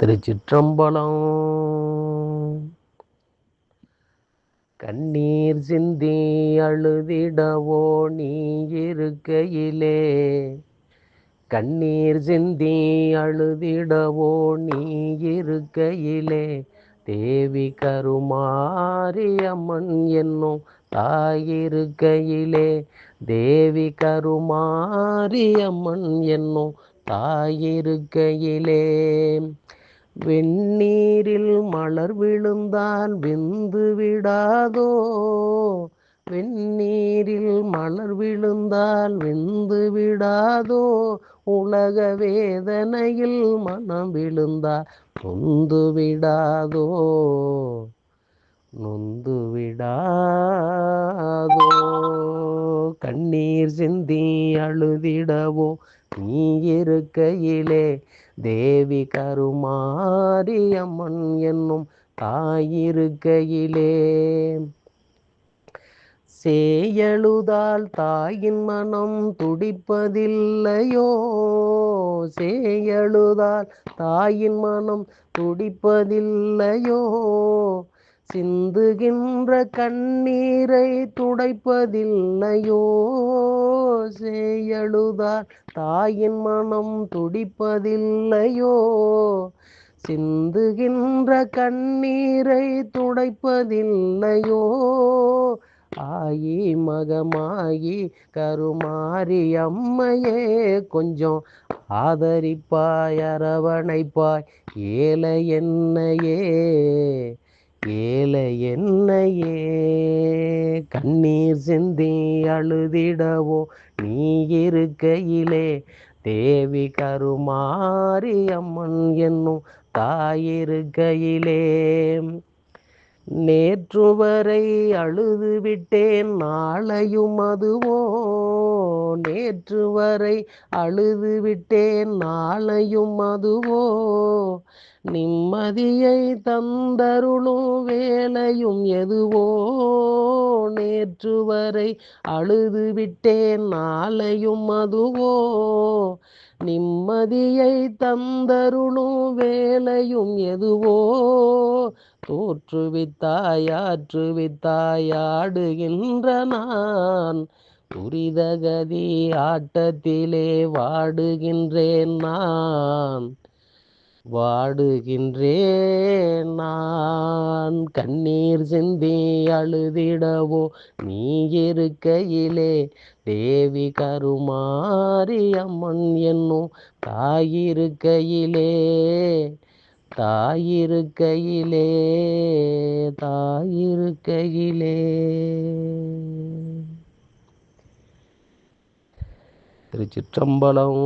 திருச்சிற்றம்பலம். கண்ணீர் சிந்தி அழுதிடவோ நீ இருக்கையிலே, கண்ணீர் சிந்தி அழுதிடவோ நீ இருக்கையிலே, தேவி கருமாரியம்மன் என்னும் தாயிருக்கையிலே, தேவி கருமாரியம்மன் என்னும் தாயிருக்கையிலே, வெந்நீரில் மலர் விழுந்தால் வெந்து விடாதோ, வெந்நீரில் மலர் விழுந்தால் வெந்து விடாதோ, உலக வேதனையில் மனம் விழுந்தால் நொந்து விடாதோ, நொந்து விடாதோ. கண்ணீர் சிந்தி அழுதிடவோ நீ இருக்கையிலே, தேவி கருமாரியம்மன் என்னும் தாயிருக்கையிலே, சேயழுதால் தாயின் மனம் துடிப்பதில்லையோ, சேயழுதால் தாயின் மனம் துடிப்பதில்லையோ, சிந்துகின்ற கண்ணீரை துடைப்பதில்லையோ, சேயழுதால் தாயின் மனம் துடிப்பதில்லையோ, சிந்துகின்ற கண்ணீரை துடைப்பதில்லையோ, ஆயி மகமாயி கருமாரியம்மையே கொஞ்சம் ஆதரிப்பாய் அரவணைப்பாய் ஏழை என்னையே, ஏழை என்னையே. கண்ணீர் சிந்தி அழுதிடவோ நீ இருக்கையிலே, தேவி கருமாரியம்மன் என்னும் தாயிருக்கையிலே, நேற்று வரை அழுது விட்டேன் நாளையும் அதுவோ, நேற்று வரை அழுது விட்டேன் நாளையும் அதுவோ, நிம்மதியை தந்தருளும் வேலையும் எதுவோ, நேற்று வரை அழுது விட்டேன் நாளையும் அதுவோ, நிம்மதியை தந்தருளும் வேலையும் எதுவோ, தோற்றுவித்தாய் ஆற்றுவித்தாய் ஆடுகின்ற நான், துரிதகதி ஆட்டத்திலே வாடுகின்றேன் நான், வாடுகின்றேன் நான். கண்ணீர் சிந்தி அழுதிடவோ நீ இருக்கையிலே, தேவி கருமாரியம்மன் என்னும் தாயிருக்கையிலே, தாயிருக்கையிலே, தாயிருக்கையிலே. திருச்சிற்றம்பலம்.